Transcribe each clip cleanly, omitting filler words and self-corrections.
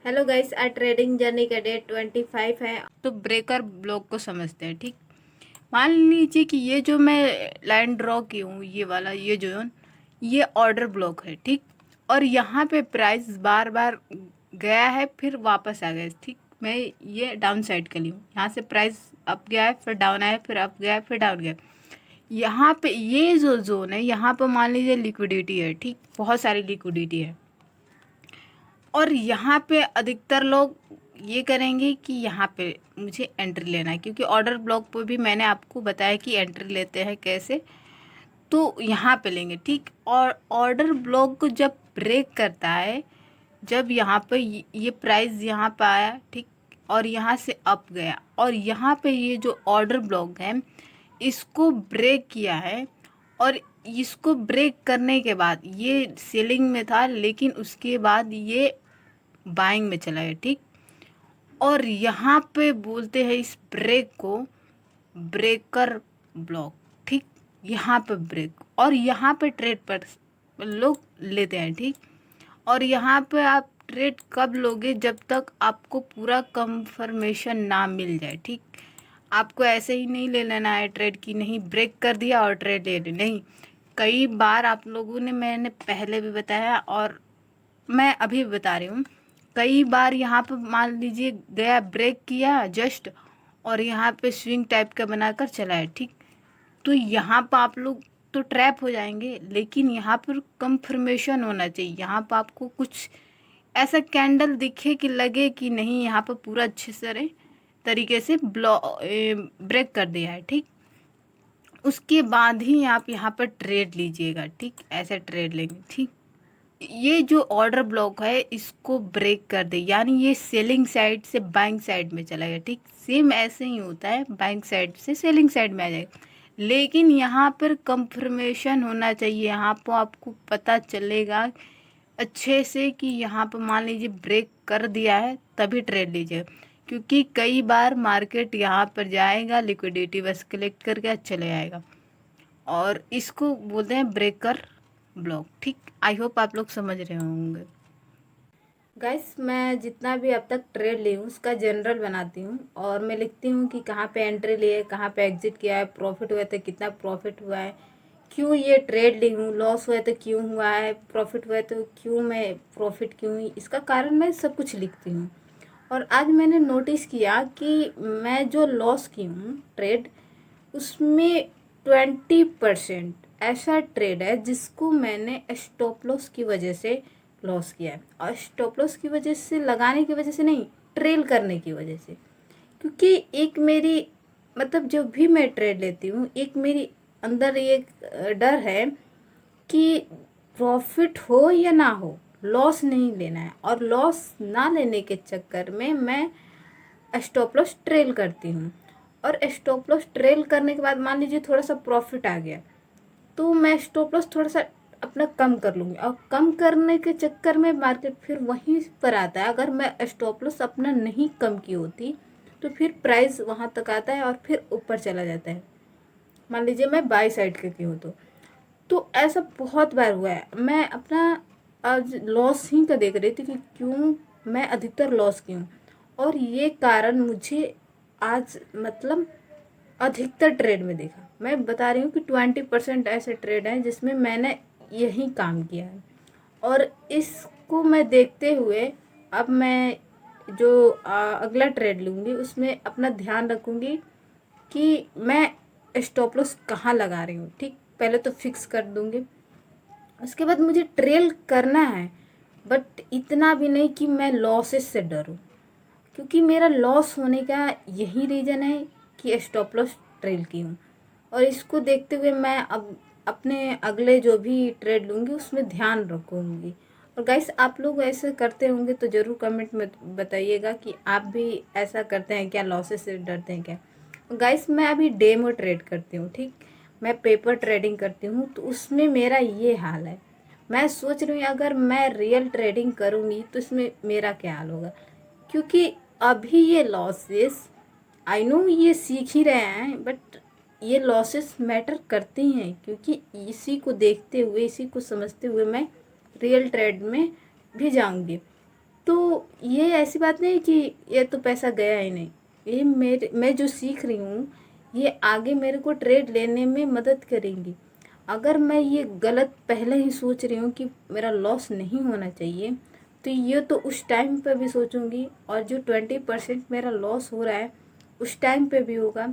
Hello guys, आज trading journey का date 25 है। तो ब्रेकर ब्लॉक को समझते हैं। ठीक, मान लीजिए कि ये जो मैं लाइन ड्रॉ की हूँ, ये वाला, ये जो है, ये ऑर्डर ब्लॉक है। ठीक, और यहाँ पे प्राइस बार बार गया है, फिर वापस आ गया। ठीक, मैं ये डाउन साइड के लिए हूँ। यहाँ से प्राइस अप गया है, फिर डाउन आया, फिर अप गया है, फिर डाउन गया। यहाँ पे ये जो जोन है, यहाँ पे मान लीजिए लिक्विडिटी है। ठीक, बहुत सारी लिक्विडिटी है, और यहाँ पे अधिकतर लोग ये करेंगे कि यहाँ पे मुझे एंट्री लेना है, क्योंकि ऑर्डर ब्लॉक पे भी मैंने आपको बताया कि एंट्री लेते हैं कैसे। तो यहाँ पे लेंगे। ठीक, और ऑर्डर ब्लॉक को जब ब्रेक करता है, जब यहाँ पे ये प्राइस यहाँ पे आया, ठीक, और यहाँ से अप गया, और यहाँ पे ये जो ऑर्डर ब्लॉक है इसको ब्रेक किया है, और इसको ब्रेक करने के बाद ये सेलिंग में था, लेकिन उसके बाद ये बाइंग में चला गया। ठीक, और यहाँ पे बोलते हैं इस ब्रेक को ब्रेकर ब्लॉक। ठीक, यहाँ पे ब्रेक, और यहाँ पे ट्रेड पर लोग लेते हैं। ठीक, और यहाँ पे आप ट्रेड कब लोगे? जब तक आपको पूरा कंफर्मेशन ना मिल जाए। ठीक, आपको ऐसे ही नहीं ले लेना है ट्रेड की, नहीं ब्रेक कर दिया और ट्रेड ले ली, नहीं। कई बार आप लोगों ने, मैंने पहले भी बताया और मैं अभी भी बता रही हूँ, कई बार यहाँ पे मान लीजिए गया, ब्रेक किया जस्ट, और यहाँ पे स्विंग टाइप का बनाकर चला है। ठीक, तो यहाँ पर आप लोग तो ट्रैप हो जाएंगे, लेकिन यहाँ पर कंफर्मेशन होना चाहिए। यहाँ पर आपको कुछ ऐसा कैंडल दिखे कि लगे कि नहीं, यहाँ पर पूरा अच्छे से तरीके से ब्रेक कर दिया है। ठीक, उसके बाद ही आप यहाँ पर ट्रेड लीजिएगा। ठीक, ऐसे ट्रेड लेंगे। ठीक, ये जो ऑर्डर ब्लॉक है इसको ब्रेक कर दे, यानी ये सेलिंग साइड से बाइंग साइड में चला गया। ठीक, सेम ऐसे ही होता है, बाइंग साइड से सेलिंग साइड में आ जाएगा, लेकिन यहाँ पर कंफर्मेशन होना चाहिए। यहाँ पर आपको पता चलेगा अच्छे से कि यहाँ पर मान लीजिए ब्रेक कर दिया है, तभी ट्रेड लीजिए, क्योंकि कई बार मार्केट यहाँ पर जाएगा, लिक्विडिटी बस कलेक्ट करके चले आएगा, और इसको बोलते हैं ब्रेकर ब्लॉक। ठीक, आई होप आप लोग समझ रहे होंगे। गाइस, मैं जितना भी अब तक ट्रेड ली हूँ उसका जनरल बनाती हूँ, और मैं लिखती हूँ कि कहाँ पे एंट्री ली है, कहाँ पे एग्जिट किया है, प्रॉफिट हुआ तो कितना प्रॉफिट हुआ है, क्यों ये ट्रेड ली हूँ, लॉस हुआ है तो क्यों हुआ है, प्रॉफिट हुआ है तो क्यों, मैं प्रॉफिट क्यों हुई, इसका कारण मैं सब कुछ लिखती हूँ। और आज मैंने नोटिस किया कि मैं जो लॉस की हूँ ट्रेड, उसमें 20% ऐसा ट्रेड है जिसको मैंने स्टॉप लॉस की वजह से लॉस किया है, और स्टॉप लॉस की वजह से, लगाने की वजह से नहीं, ट्रेल करने की वजह से। क्योंकि एक मेरी, मतलब जब भी मैं ट्रेड लेती हूँ, एक मेरी अंदर एक डर है कि प्रॉफिट हो या ना हो, लॉस नहीं लेना है, और लॉस ना लेने के चक्कर में मैं स्टॉप लॉस ट्रेल करती हूँ। और स्टॉप लॉस ट्रेल करने के बाद मान लीजिए थोड़ा सा प्रॉफिट आ गया, तो मैं स्टॉप लॉस थोड़ा सा अपना कम कर लूँगी, और कम करने के चक्कर में मार्केट फिर वहीं पर आता है। अगर मैं स्टॉप लॉस अपना नहीं कम की होती तो फिर प्राइस वहाँ तक आता है और फिर ऊपर चला जाता है। मान लीजिए मैं बाई साइड की हूँ तो ऐसा बहुत बार हुआ है। मैं अपना आज लॉस ही का देख रही थी कि क्यों मैं अधिकतर लॉस की हूँ, और ये कारण मुझे आज, मतलब अधिकतर ट्रेड में देखा। मैं बता रही हूँ कि 20% ऐसे ट्रेड हैं जिसमें मैंने यही काम किया है, और इसको मैं देखते हुए अब मैं जो अगला ट्रेड लूँगी उसमें अपना ध्यान रखूँगी कि मैं स्टॉप लॉस कहाँ लगा रही हूँ। ठीक, पहले तो फिक्स कर दूँगी, उसके बाद मुझे ट्रेल करना है, बट इतना भी नहीं कि मैं लॉसेस से डरूँ, क्योंकि मेरा लॉस होने का यही रीज़न है कि स्टॉप लॉस ट्रेल की हूँ। और इसको देखते हुए मैं अब अपने अगले जो भी ट्रेड लूँगी उसमें ध्यान रखूँगी। और गाइस, आप लोग ऐसे करते होंगे तो ज़रूर कमेंट में बताइएगा कि आप भी ऐसा करते हैं क्या, लॉसेस से डरते हैं क्या। गाइस, मैं अभी डेमो ट्रेड करती हूँ। ठीक, मैं पेपर ट्रेडिंग करती हूँ, तो उसमें मेरा ये हाल है। मैं सोच रही हूँ अगर मैं रियल ट्रेडिंग करूँगी तो इसमें मेरा क्या हाल होगा, क्योंकि अभी ये लॉसेस, आई नो ये सीख ही रहे हैं, बट ये लॉसेस मैटर करते हैं, क्योंकि इसी को देखते हुए, इसी को समझते हुए मैं रियल ट्रेड में भी जाऊंगी। तो ये ऐसी बात नहीं कि ये तो पैसा गया ही नहीं, ये मैं जो सीख रही हूँ ये आगे मेरे को ट्रेड लेने में मदद करेंगी। अगर मैं ये गलत पहले ही सोच रही हूँ कि मेरा लॉस नहीं होना चाहिए, तो ये तो उस टाइम पे भी सोचूंगी, और जो 20% मेरा लॉस हो रहा है उस टाइम पे भी होगा।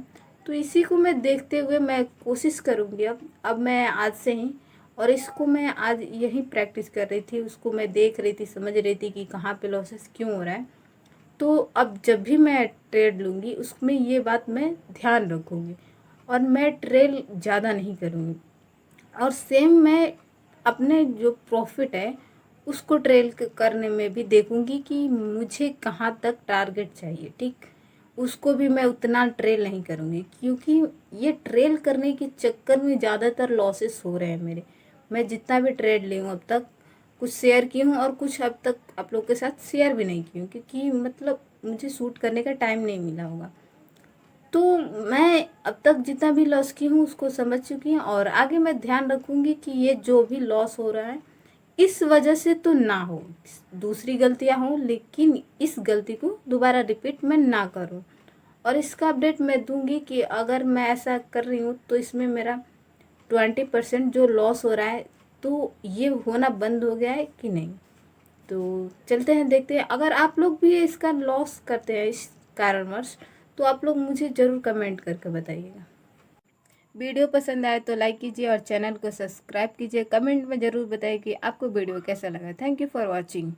तो इसी को मैं देखते हुए मैं कोशिश करूँगी अब मैं आज से ही, और इसको मैं आज यही प्रैक्टिस कर रही थी, उसको मैं देख रही थी, समझ रही थी कि कहाँ पे लॉसेस क्यों हो रहा है। तो अब जब भी मैं ट्रेड लूँगी उसमें ये बात मैं ध्यान रखूँगी, और मैं ट्रेड ज़्यादा नहीं करूँगी। और सेम मैं अपने जो प्रॉफिट है उसको ट्रेल करने में भी देखूँगी कि मुझे कहाँ तक टारगेट चाहिए, ठीक। उसको भी मैं उतना ट्रेल नहीं करूँगी, क्योंकि ये ट्रेल करने के चक्कर में ज़्यादातर लॉसेस हो रहे हैं मेरे। मैं जितना भी ट्रेड ली हूँ अब तक, कुछ शेयर की हूँ और कुछ अब तक आप लोग के साथ शेयर भी नहीं की हूँ, क्योंकि मतलब मुझे शूट करने का टाइम नहीं मिला होगा। तो मैं अब तक जितना भी लॉस की हूँ उसको समझ चुकी हूँ, और आगे मैं ध्यान रखूँगी कि ये जो भी लॉस हो रहा है इस वजह से तो ना हो, दूसरी गलतियाँ हों, लेकिन इस गलती को दोबारा रिपीट मैं ना करूँ। और इसका अपडेट मैं दूंगी कि अगर मैं ऐसा कर रही हूँ तो इसमें मेरा 20% जो लॉस हो रहा है तो ये होना बंद हो गया है कि नहीं। तो चलते हैं देखते हैं, अगर आप लोग भी इसका लॉस करते हैं इस कारणवश, तो आप लोग मुझे ज़रूर कमेंट करके बताइएगा। वीडियो पसंद आए तो लाइक कीजिए और चैनल को सब्सक्राइब कीजिए। कमेंट में ज़रूर बताइए कि आपको वीडियो कैसा लगा। Thank you for watching.